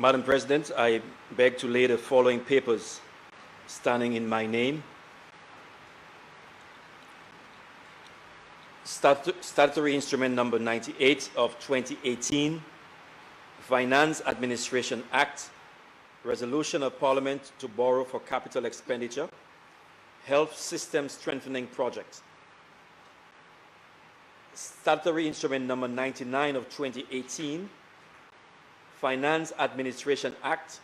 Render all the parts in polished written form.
Madam President, I beg to lay the following papers standing in my name. Statutory Instrument Number 98 of 2018, Finance Administration Act, Resolution of Parliament to borrow for capital expenditure, Health System Strengthening Project. Statutory Instrument Number 99 of 2018, Finance Administration Act,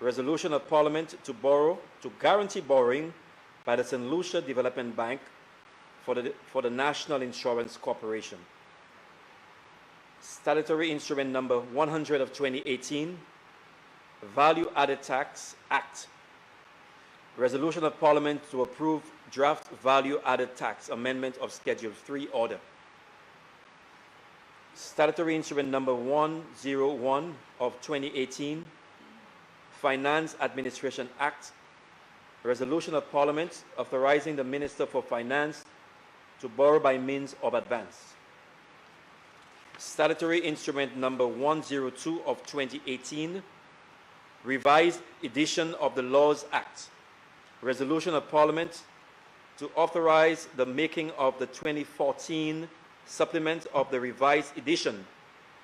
Resolution of Parliament to guarantee borrowing by the St. Lucia Development Bank for the National Insurance Corporation. Statutory Instrument Number 100 of 2018, Value Added Tax Act, Resolution of Parliament to approve Draft Value Added Tax Amendment of Schedule 3 Order. Statutory Instrument Number 101 of 2018, Finance Administration Act, Resolution of Parliament authorizing the Minister for Finance to borrow by means of advance. Statutory Instrument Number 102 of 2018, Revised Edition of the Laws Act, Resolution of Parliament to authorize the making of the 2014 supplement of the revised edition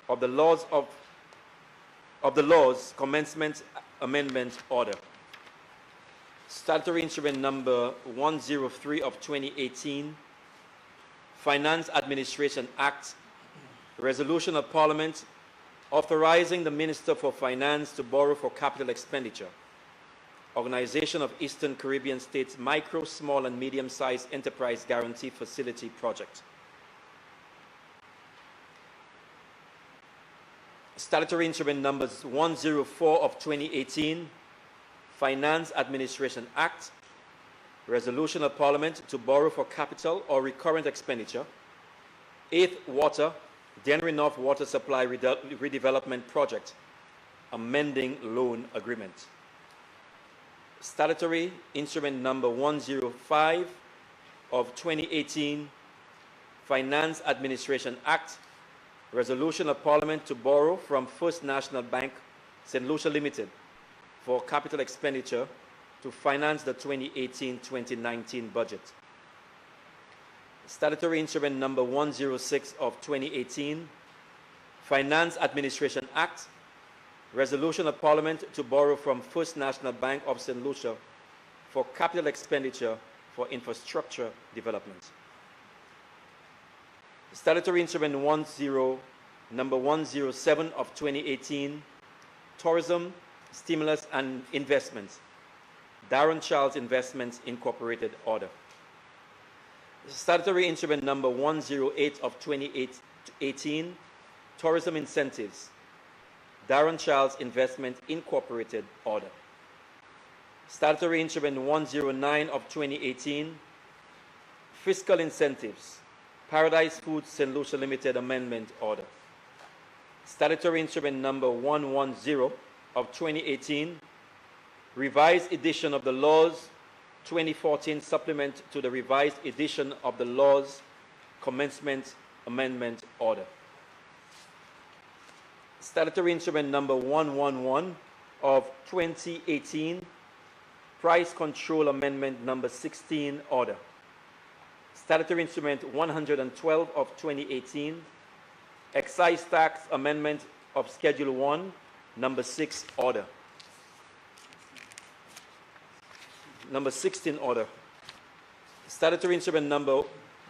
of the laws commencement amendment order. Statutory Instrument Number 103 of 2018, Finance Administration Act, Resolution of Parliament authorizing the Minister for Finance to borrow for capital expenditure, Organization of Eastern Caribbean States Micro, Small and Medium-Sized Enterprise Guarantee Facility Project. Statutory Instrument Numbers 104 of 2018, Finance Administration Act, Resolution of Parliament to borrow for capital or recurrent expenditure, 8th Water, Dennery North Water Supply Redevelopment Project, amending loan agreement. Statutory Instrument Number 105 of 2018, Finance Administration Act, Resolution of Parliament to borrow from First National Bank, St. Lucia Limited, for capital expenditure to finance the 2018-2019 budget. Statutory Instrument Number 106 of 2018, Finance Administration Act, Resolution of Parliament to borrow from First National Bank of St. Lucia for capital expenditure for infrastructure development. Statutory Instrument Number 107 of 2018, Tourism, Stimulus and Investments, Darren Charles Investments Incorporated Order. Statutory Instrument Number 108 of 2018, Tourism Incentives, Darren Charles Investment Incorporated Order. Statutory Instrument 109 of 2018, Fiscal Incentives, Paradise Foods St. Lucia Limited Amendment Order. Statutory Instrument Number 110 of 2018, Revised Edition of the Laws 2014 Supplement to the Revised Edition of the Laws Commencement Amendment Order. Statutory Instrument Number 111 of 2018, Price Control Amendment Number 16 Order. Statutory Instrument 112 of 2018, Excise Tax Amendment of Schedule 1, Number 6 Order. Number 16 Order. Statutory Instrument Number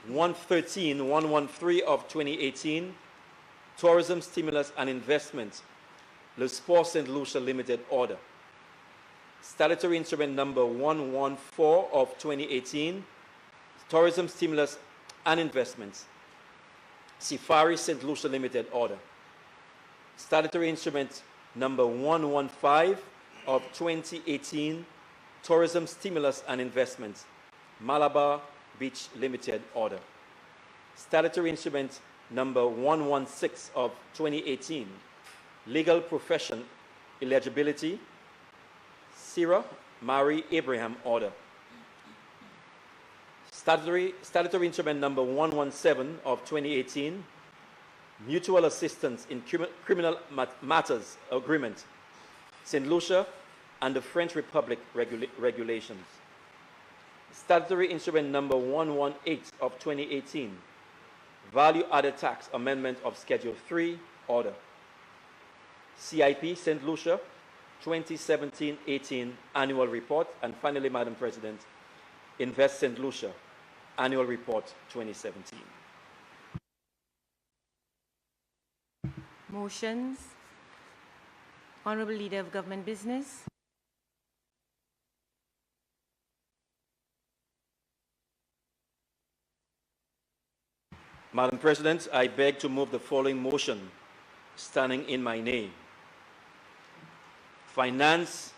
113 of 2018, Tourism Stimulus and Investment, Le Sport St. Lucia Limited Order. Statutory Instrument Number 114 of 2018, Tourism Stimulus and Investments, Safari St. Lucia Limited Order. Statutory Instrument Number 115 of 2018, Tourism Stimulus and Investments, Malabar Beach Limited Order. Statutory Instrument Number 116 of 2018, Legal Profession Eligibility, Sarah Mary Abraham Order. Statutory Instrument Number 117 of 2018, Mutual Assistance in Criminal Matters Agreement, St. Lucia, and the French Republic regulations. Statutory Instrument Number 118 of 2018, Value Added Tax Amendment of Schedule 3, Order. CIP St. Lucia, 2017-18 Annual Report. And finally, Madam President, Invest St. Lucia, Annual Report 2017. Motions. Honorable Leader of Government Business. Madam President, I beg to move the following motion, standing in my name. Finance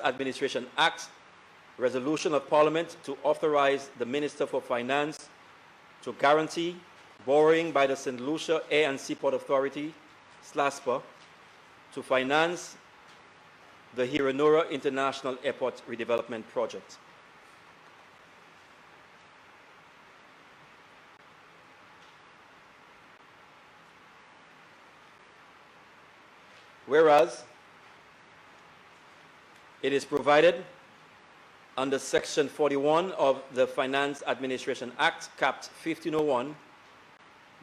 Administration Act, Resolution of Parliament to authorize the Minister for Finance to guarantee borrowing by the St. Lucia Air and Seaport Authority, SLASPA, to finance the Hewanorra International Airport Redevelopment Project. Whereas it is provided under Section 41 of the Finance Administration Act, capped 1501,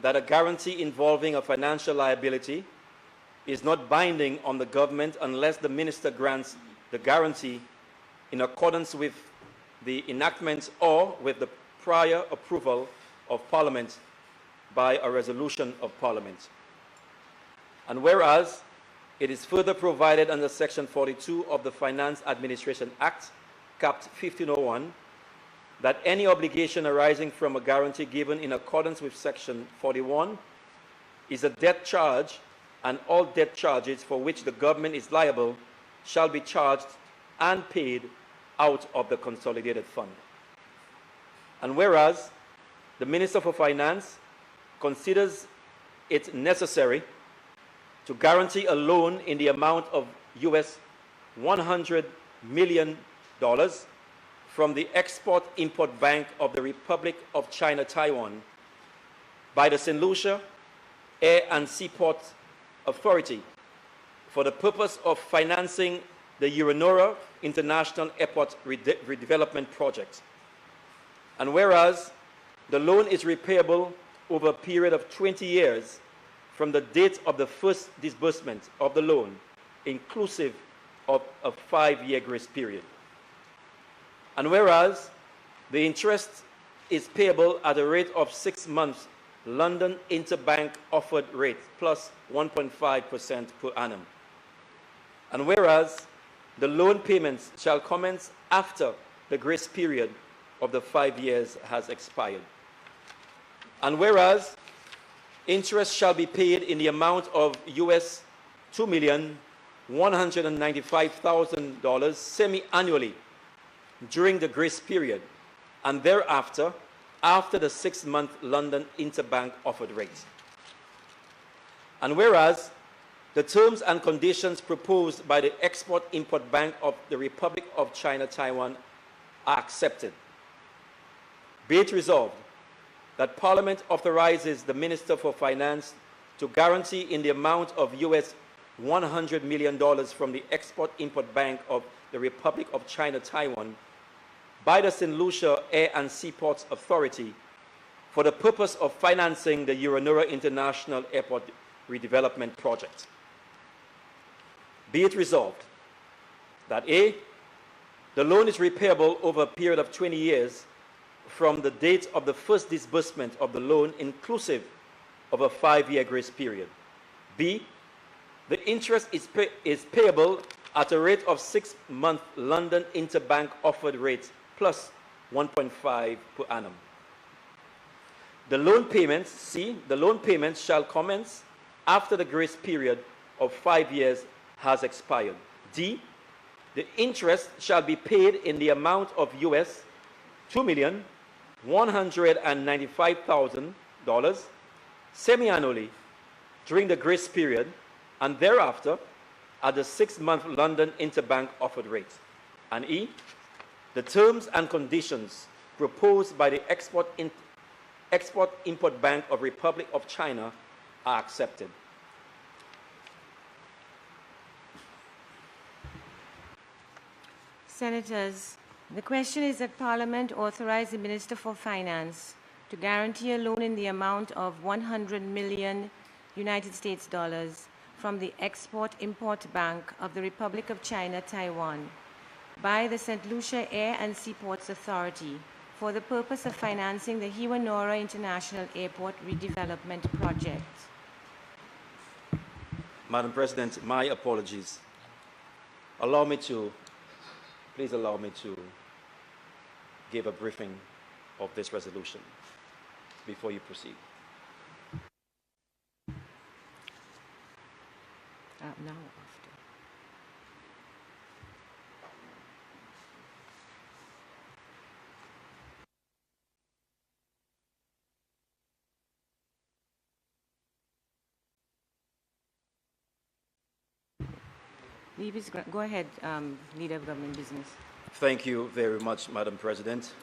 that a guarantee involving a financial liability is not binding on the government unless the minister grants the guarantee in accordance with the enactment or with the prior approval of Parliament by a resolution of Parliament. And whereas it is further provided under Section 42 of the Finance Administration Act, capped 1501, that any obligation arising from a guarantee given in accordance with Section 41 is a debt charge, and all debt charges for which the government is liable shall be charged and paid out of the consolidated fund. And whereas the Minister for Finance considers it necessary to guarantee a loan in the amount of US $100 million from the Export-Import Bank of the Republic of China, Taiwan, by the St. Lucia Air and Seaport Authority for the purpose of financing the Hewanorra International Airport Redevelopment Project. And whereas the loan is repayable over a period of 20 years from the date of the first disbursement of the loan, inclusive of a 5-year grace period. And whereas the interest is payable at a rate of 6 months London Interbank Offered Rate plus 1.5% per annum. And whereas the loan payments shall commence after the grace period of the 5 years has expired. And whereas interest shall be paid in the amount of US $2,195,000 semi-annually during the grace period, and thereafter after the 6-month London Interbank Offered Rate. And whereas the terms and conditions proposed by the Export-Import Bank of the Republic of China, Taiwan are accepted, be it resolved that Parliament authorizes the Minister for Finance to guarantee in the amount of US $100 million from the Export-Import Bank of the Republic of China, Taiwan, by the St. Lucia Air and Seaports Authority for the purpose of financing the Hewanorra International Airport Redevelopment Project. Be it resolved that A, the loan is repayable over a period of 20 years from the date of the first disbursement of the loan, inclusive of a 5-year grace period. B, the interest is payable at a rate of 6-month London Interbank Offered Rate plus 1.5 per annum. The loan payments, C, the loan payments shall commence after the grace period of 5 years has expired. D, the interest shall be paid in the amount of US $2,195,000 semi-annually during the grace period, and thereafter at the 6-month London Interbank Offered Rate. And E, the terms and conditions proposed by the Export-Import Bank of Republic of China are accepted. Senators, the question is that Parliament authorize the Minister for Finance to guarantee a loan in the amount of 100 million United States dollars from the Export-Import Bank of the Republic of China, Taiwan, by the St. Lucia Air and Seaports Authority for the purpose of financing the Hewanorra International Airport Redevelopment Project. Madam President, my apologies. Please allow me to give a briefing of this resolution before you proceed. Now after. Go ahead, Leader of Government Business. Thank you very much, Madam President.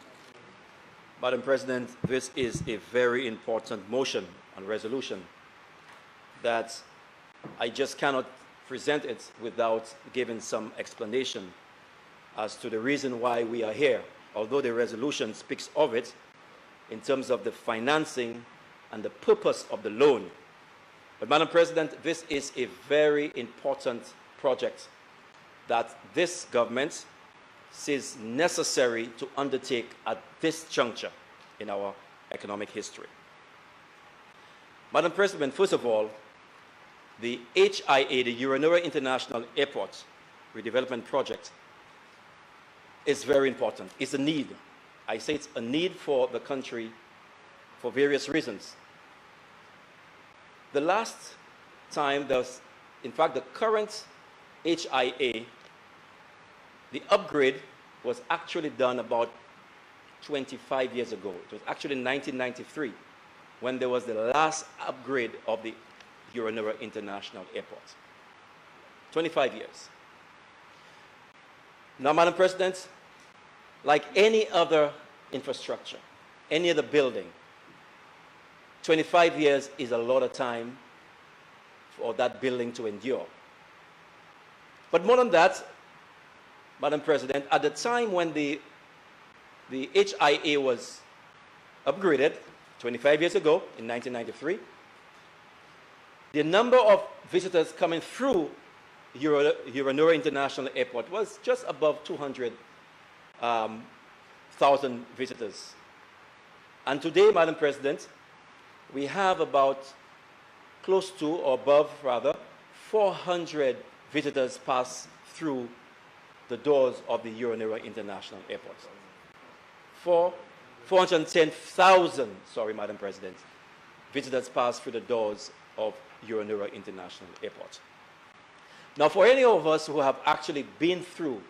Madam President, this is a very important motion and resolution that I just cannot present it without giving some explanation as to the reason why we are here, although the resolution speaks of it in terms of the financing and the purpose of the loan. But Madam President, this is a very important project that this government sees necessary to undertake at this juncture in our economic history. Madam President, first of all, the HIA, the Hewanorra International Airport Redevelopment Project, is very important. It's a need. I say it's a need for the country for various reasons. The last time there was, in fact, the current HIA, the upgrade was actually done about 25 years ago. It was actually in 1993 when there was the last upgrade of the Hewanorra International Airport. 25 years. Now, Madam President, like any other infrastructure, any other building, 25 years is a lot of time for that building to endure. But more than that, Madam President, at the time when the HIA was upgraded 25 years ago in 1993, the number of visitors coming through Hewanorra International Airport was just above 200,000 visitors. And today, Madam President, we have about close to, or above rather, 400 visitors pass through the doors of the Hewanorra International Airport. 410,000, sorry, Madam President, visitors pass through the doors of Hewanorra International Airport. Now, for any of us who have actually been through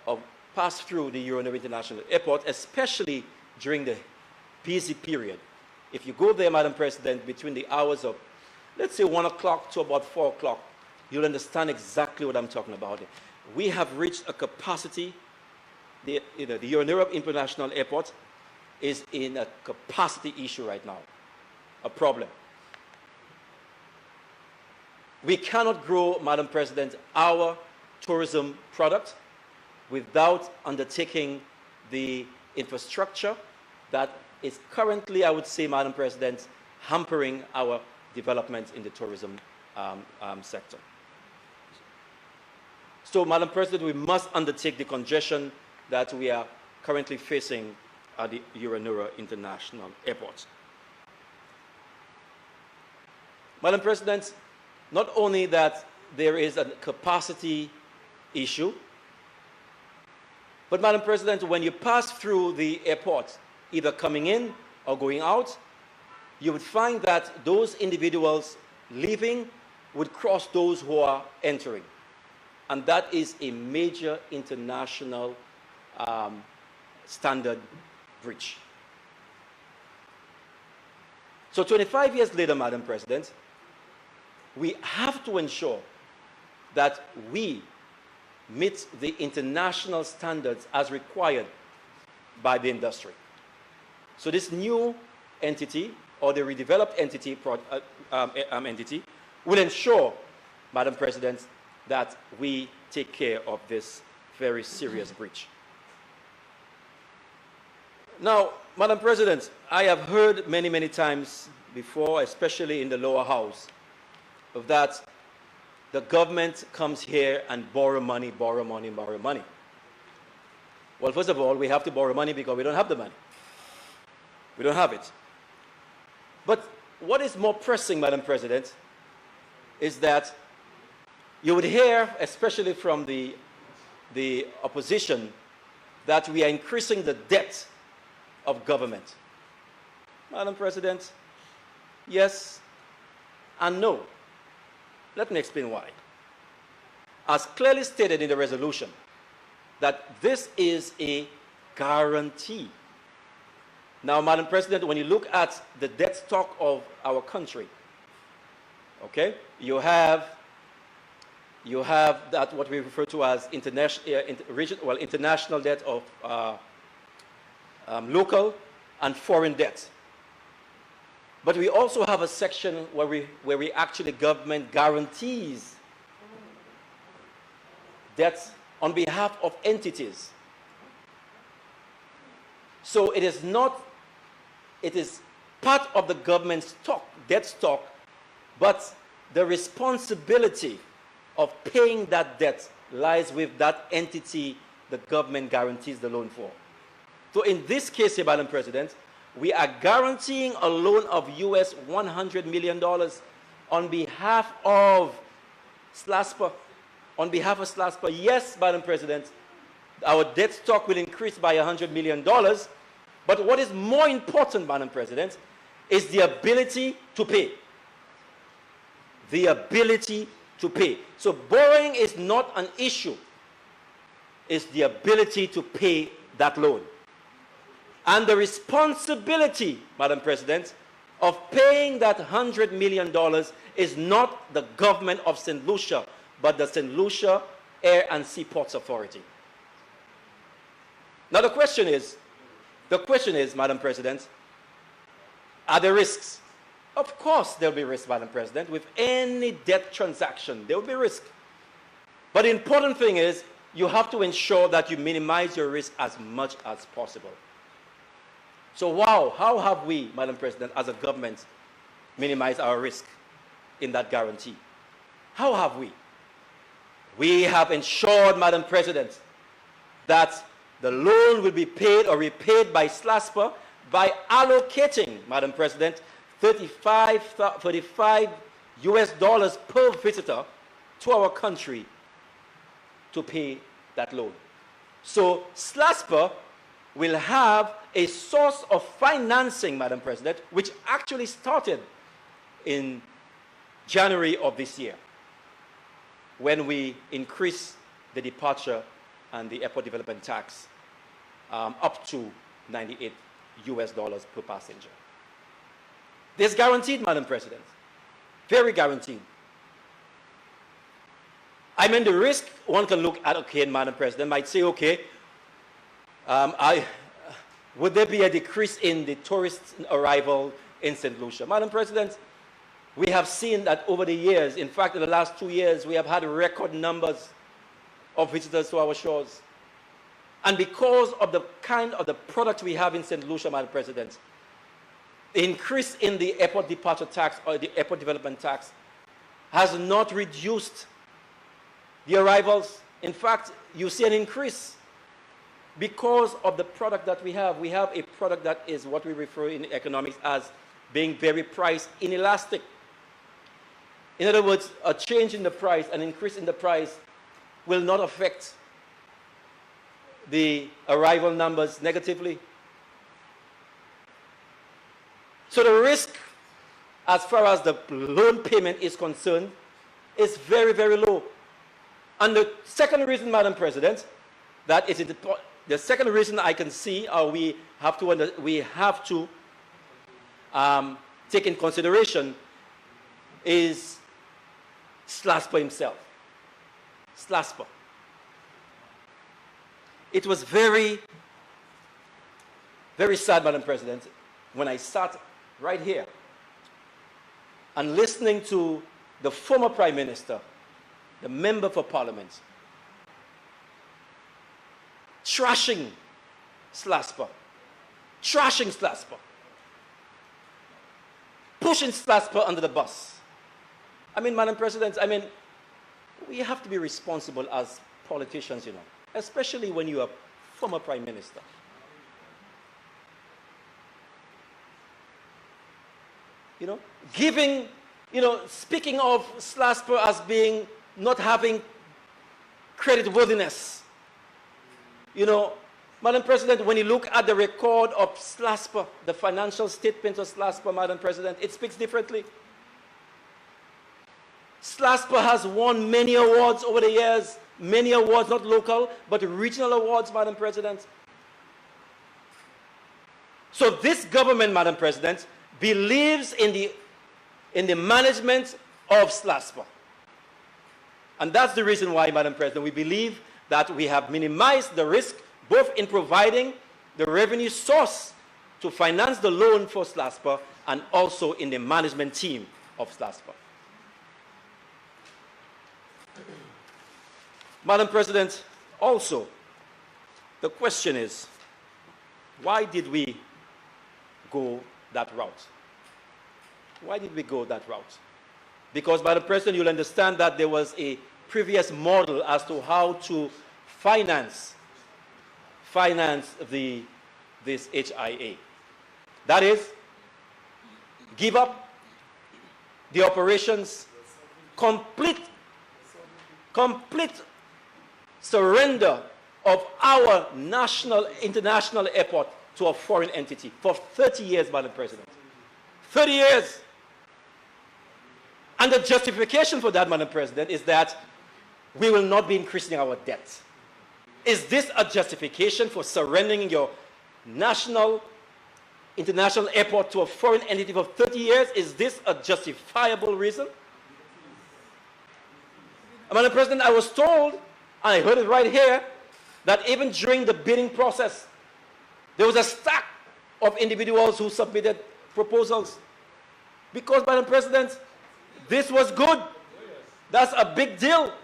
or passed through the Hewanorra International Airport, especially during the busy period, if you go there, Madam President, between the hours of, let's say, 1 o'clock to about 4 o'clock, you'll understand exactly what I'm talking about. We have reached a capacity, the Hewanorra International Airport is in a capacity issue right now, a problem. We cannot grow, Madam President, our tourism product without undertaking the infrastructure that is currently, I would say, Madam President, hampering our development in the tourism sector. So, Madam President, we must undertake the congestion that we are currently facing at the Hewanorra International Airport. Madam President, not only that there is a capacity issue, but Madam President, when you pass through the airport, either coming in or going out, you would find that those individuals leaving would cross those who are entering. And that is a major international standard breach. So 25 years later, Madam President, we have to ensure that we meet the international standards as required by the industry. So this new entity, or the redeveloped entity, will ensure, Madam President, that we take care of this very serious breach. Now, Madam President, I have heard many, many times before, especially in the lower house, of that the government comes here and borrow money, borrow money, borrow money. Well, first of all, we have to borrow money because we don't have the money. We don't have it. But what is more pressing, Madam President, is that you would hear, especially from the opposition, that we are increasing the debt of government. Madam President, yes and no. Let me explain why. As clearly stated in the resolution, that this is a guarantee. Now, Madam President, when you look at the debt stock of our country, okay, you have that what we refer to as international debt of local and foreign debt. But we also have a section where we actually government guarantees debts on behalf of entities. So it is part of the government's stock, debt stock, but the responsibility of paying that debt lies with that entity the government guarantees the loan for. So in this case here, Madam President, we are guaranteeing a loan of US $100 million on behalf of SLASPA. On behalf of SLASPA, yes, Madam President, our debt stock will increase by $100 million. But what is more important, Madam President, is the ability to pay. The ability to pay. So borrowing is not an issue. It's the ability to pay that loan. And the responsibility, Madam President, of paying that $100 million is not the government of St. Lucia, but the St. Lucia Air and Seaports Authority. Now the question is, Madam President, are there risks? Of course there will be risks, Madam President. With any debt transaction, there will be risk. But the important thing is, you have to ensure that you minimize your risk as much as possible. So how have we, Madam President, as a government, minimized our risk in that guarantee? How have we? We have ensured, Madam President, that the loan will be paid or repaid by SLASPA by allocating, Madam President, $35 US per visitor to our country to pay that loan. So SLASPA will have a source of financing, Madam President, which actually started in January of this year, when we increased the departure and the airport development tax up to $98 US per passenger. This is guaranteed, Madam President, very guaranteed. I mean, the risk one can look at, okay, Madam President, might say, okay, would there be a decrease in the tourist arrival in St. Lucia? Madam President, we have seen that over the years, in fact, in the last 2 years, we have had record numbers of visitors to our shores. And because of the kind of the product we have in St. Lucia, Madam President, the increase in the airport departure tax or the airport development tax has not reduced the arrivals. In fact, you see an increase because of the product that we have. We have a product that is what we refer in economics as being very price inelastic. In other words, a change in the price, an increase in the price will not affect the arrival numbers negatively. So the risk, as far as the loan payment is concerned, is very, very low. And the second reason, Madam President, that is the second reason I can see, we have to take in consideration, is SLASPA himself. SLASPA. It was very, very sad, Madam President, when I sat right here and listening to the former Prime Minister, the Member for Parliament, trashing SLASPA, pushing SLASPA under the bus. I mean, Madam President, I mean, we have to be responsible as politicians, you know, especially when you are former Prime Minister. You know, giving, you know, speaking of SLASPA as being, not having creditworthiness. You know, Madam President, when you look at the record of SLASPA, the financial statement of SLASPA, Madam President, it speaks differently. SLASPA has won many awards over the years, many awards, not local, but regional awards, Madam President. So this government, Madam President, believes in the management of SLASPA. And that's the reason why, Madam President, we believe that we have minimized the risk both in providing the revenue source to finance the loan for SLASPA and also in the management team of SLASPA. Madam President, also, the question is, why did we go that route? Why did we go that route? Because, Madam President, you'll understand that there was a previous model as to how to finance this HIA. That is, give up the operations, complete surrender of our international airport to a foreign entity for 30 years, Madam President. 30 years. And the justification for that, Madam President, is that we will not be increasing our debt. Is this a justification for surrendering your international airport to a foreign entity for 30 years? Is this a justifiable reason? Madam President, I was told, and I heard it right here, that even during the bidding process, there was a stack of individuals who submitted proposals. Because, Madam President, this was good. That's a big deal.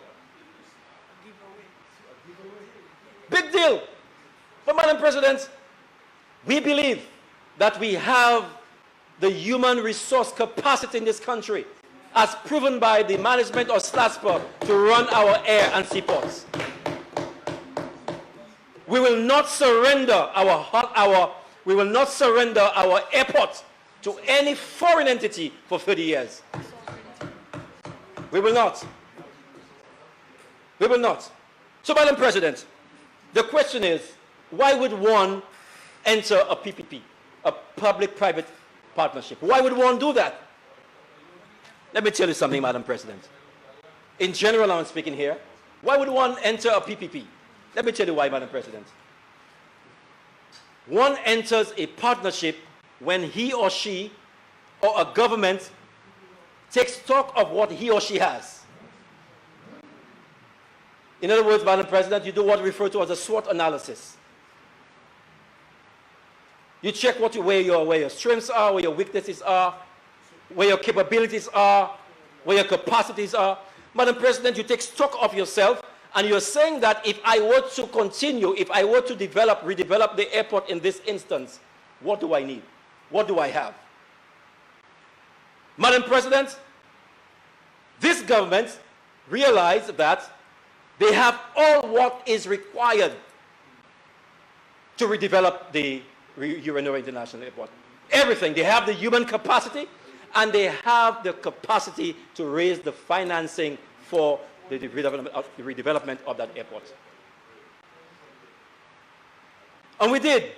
Big deal. But, Madam President, we believe that we have the human resource capacity in this country, as proven by the management of SLASPA, to run our air and seaports. We will not surrender our airport to any foreign entity for 30 years. We will not. We will not. So, Madam President, the question is, why would one enter a PPP, a public-private partnership? Why would one do that? Let me tell you something, Madam President. In general, I'm speaking here. Why would one enter a PPP? Let me tell you why, Madam President. One enters a partnership when he or she or a government takes stock of what he or she has. In other words, Madam President, you do what we refer to as a SWOT analysis. You check where your strengths are, where your weaknesses are, where your capabilities are, where your capacities are. Madam President, you take stock of yourself, and you're saying that if I were to continue, if I were to redevelop the airport in this instance, what do I need? What do I have? Madam President, this government realized that they have all what is required to redevelop the Hewanorra International Airport. Everything. They have the human capacity, and they have the capacity to raise the financing for the redevelopment of that airport. And we did.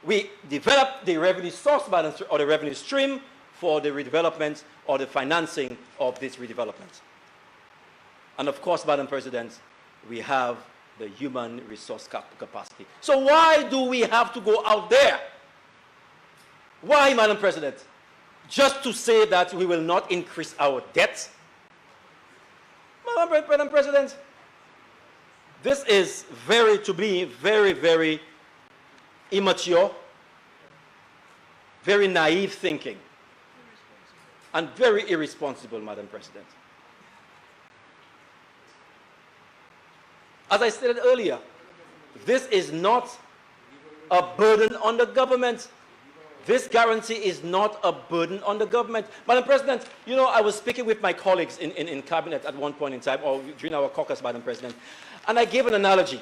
We developed the revenue source balance or the revenue stream for the redevelopment or the financing of this redevelopment. And of course, Madam President, we have the human resource capacity. So why do we have to go out there? Why, Madam President? Just to say that we will not increase our debt? Madam President, this is to be very, very immature, very naive thinking, and very irresponsible, Madam President. As I stated earlier, This is not a burden on the government. This guarantee is not a burden on the government. Madam President, you know, I was speaking with my colleagues in cabinet at one point in time, or during our caucus, Madam President, and I gave an analogy.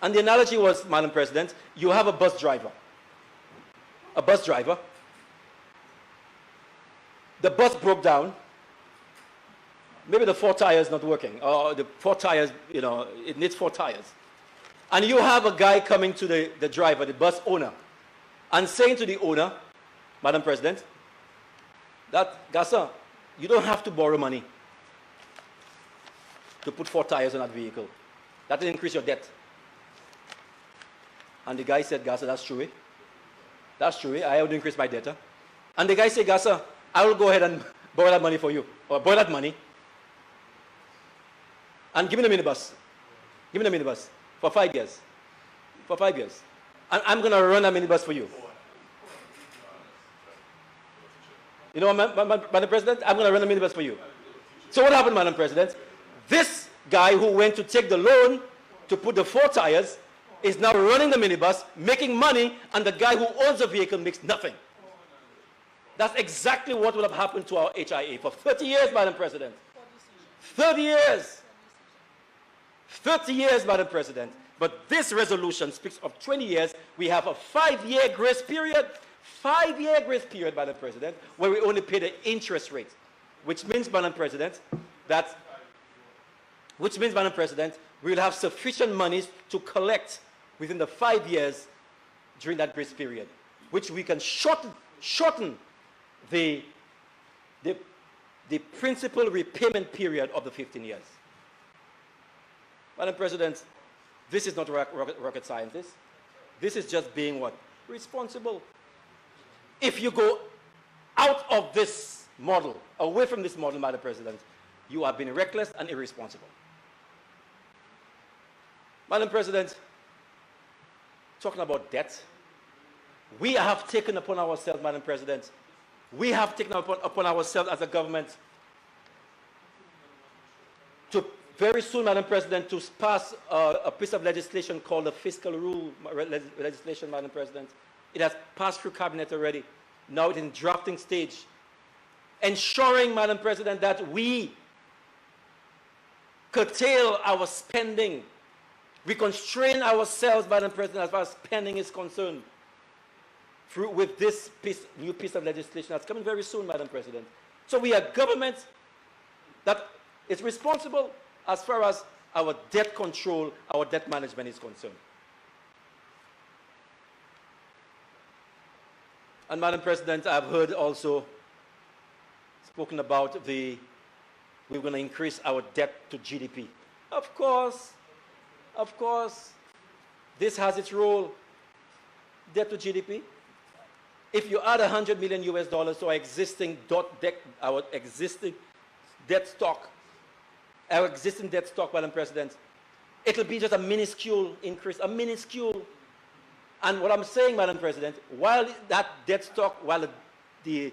And the analogy was, Madam President, you have a bus driver. A bus driver. The bus broke down. Maybe the 4 tires not working, or the 4 tires, you know, it needs 4 tires. And you have a guy coming to the driver, the bus owner, and saying to the owner, Madam President, that, Gasa, you don't have to borrow money to put 4 tires on that vehicle. That will increase your debt. And the guy said, Gasa, that's true, eh? That's true, eh? I would increase my debt. Huh? And the guy said, Gasa, I will go ahead and borrow that money for you, or borrow that money, and give me the minibus. Give me the minibus for 5 years. For 5 years. And I'm going to run a minibus for you. You know, Madam President, I'm going to run a minibus for you. So what happened, Madam President? This guy who went to take the loan to put the 4 tires is now running the minibus, making money, and the guy who owns the vehicle makes nothing. That's exactly what would have happened to our HIA for 30 years, Madam President. 30 years. 30 years, Madam President. But this resolution speaks of 20 years. We have a 5-year grace period. 5-year grace period, Madam President, where we only pay the interest rate. Which means, Madam President, we will have sufficient monies to collect within the 5 years during that grace period, which we can shorten the principal repayment period of the 15 years. Madam President, this is not rocket science. This is just being what? Responsible. If you go out of this model, away from this model, Madam President, you are being reckless and irresponsible. Madam President, talking about debt, we have taken upon ourselves, Madam President, we have taken upon ourselves as a government to very soon, Madam President, to pass a piece of legislation called the fiscal rule legislation, Madam President. It has passed through cabinet already. Now it's in drafting stage. Ensuring, Madam President, that we curtail our spending. We constrain ourselves, Madam President, as far as spending is concerned. With this new piece of legislation that's coming very soon, Madam President. So we are government that is responsible as far as our debt control, our debt management is concerned. And Madam President, I've heard also spoken about we're going to increase our debt to GDP. Of course, this has its role, debt to GDP. If you add $100 million to our existing debt stock, Madam President, it'll be just a minuscule increase, a minuscule. And what I'm saying, Madam President, while that debt stock, while the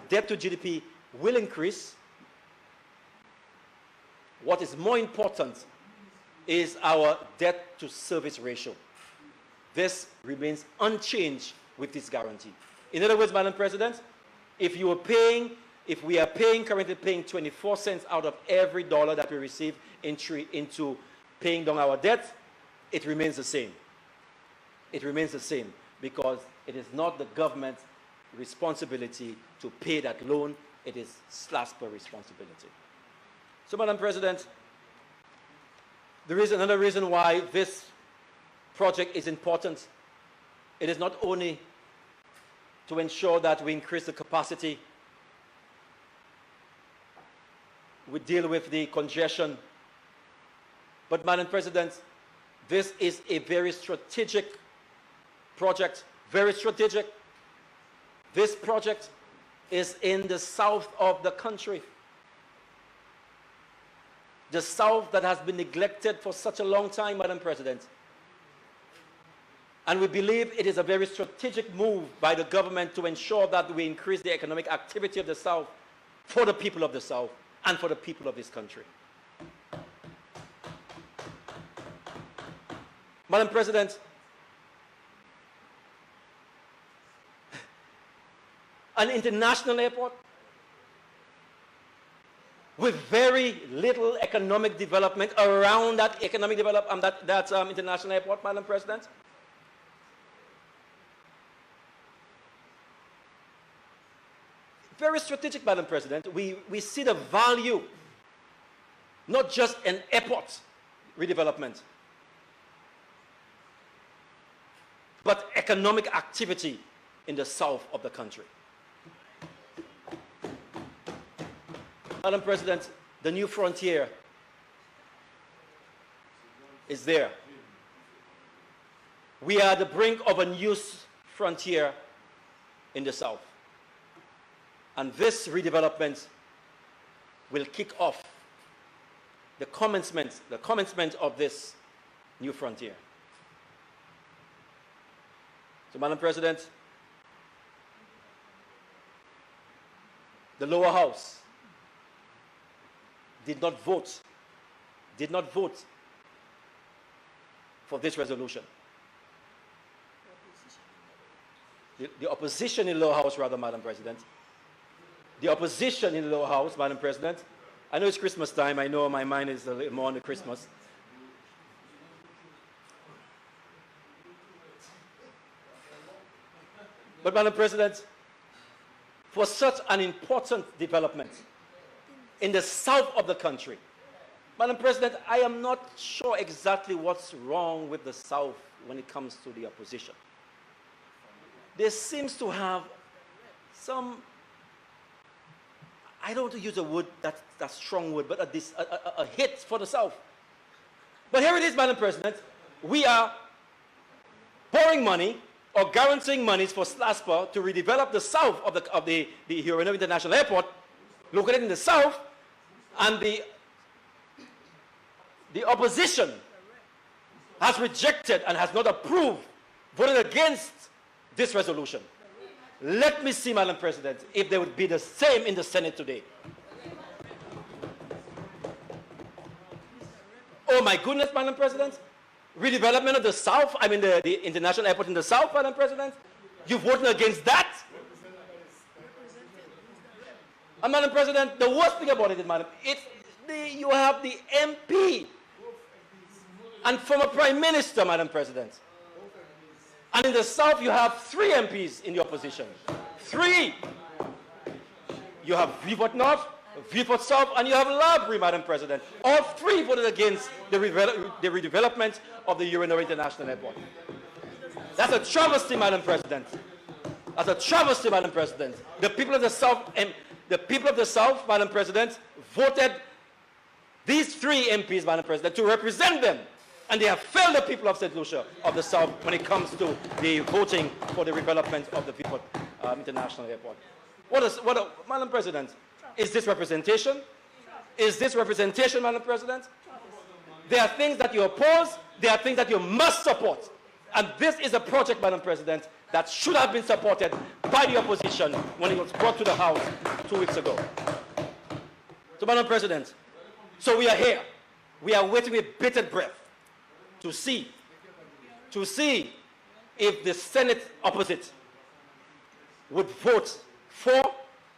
debt to GDP will increase, what is more important is our debt to service ratio. This remains unchanged with this guarantee. In other words, Madam President, if we are currently paying 24 cents out of every dollar that we receive into paying down our debt, it remains the same. It remains the same because it is not the government's responsibility to pay that loan. It is SLASPA responsibility. So, Madam President, there is another reason why this project is important. It is not only to ensure that we increase the capacity, we deal with the congestion, but Madam President, this is a very strategic project, very strategic. This project is in the south of the country. The south that has been neglected for such a long time, Madam President. And we believe it is a very strategic move by the government to ensure that we increase the economic activity of the south for the people of the south and for the people of this country. Madam President, an international airport with very little economic development around that international airport, Madam President. Very strategic, Madam President. We see the value, not just an airport redevelopment, but economic activity in the south of the country. Madam President, the new frontier is there. We are at the brink of a new frontier in the south. And this redevelopment will kick off the commencement of this new frontier. So, Madam President, the lower house did not vote for this resolution. The opposition in the lower house, rather, Madam President. The opposition in the lower house, Madam President. I know it's Christmas time. I know my mind is a little more on the Christmas. But, Madam President, for such an important development in the south of the country, Madam President, I am not sure exactly what's wrong with the south when it comes to the opposition. There seems to have some, I don't want to use a word that's strong word, but a hit for the south. But here it is, Madam President. We are borrowing money or guaranteeing monies for SLASPA to redevelop the south of the Hewanorra International Airport, located in the south, and the opposition has rejected and has not approved, voted against this resolution. Let me see, Madam President, if they would be the same in the Senate today. Oh my goodness, Madam President. Redevelopment of the south, I mean the international airport in the south, Madam President. You voted against that? And Madam President, the worst thing about it is, Madam, you have the MP and former Prime Minister, Madam President. And in the south, you have 3 MPs in the opposition. 3. You have Viewport North, Viewport South, and you have Labrie, Madam President. All 3 voted against the redevelopment of the Hewanorra International Airport. That's a travesty, Madam President. That's a travesty, Madam President. The people of the south, Madam President, voted these 3 MPs, Madam President, to represent them. And they have failed the people of St. Lucia of the south when it comes to the voting for the redevelopment of the Viewport International Airport. Madam President, is this representation? Is this representation, Madam President? There are things that you oppose, there are things that you must support. And this is a project, Madam President, that should have been supported by the opposition when it was brought to the House 2 weeks ago. So, Madam President, so we are here. We are waiting with bated breath to see if the Senate opposite would vote for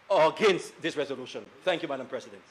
or against this resolution. Thank you, Madam President.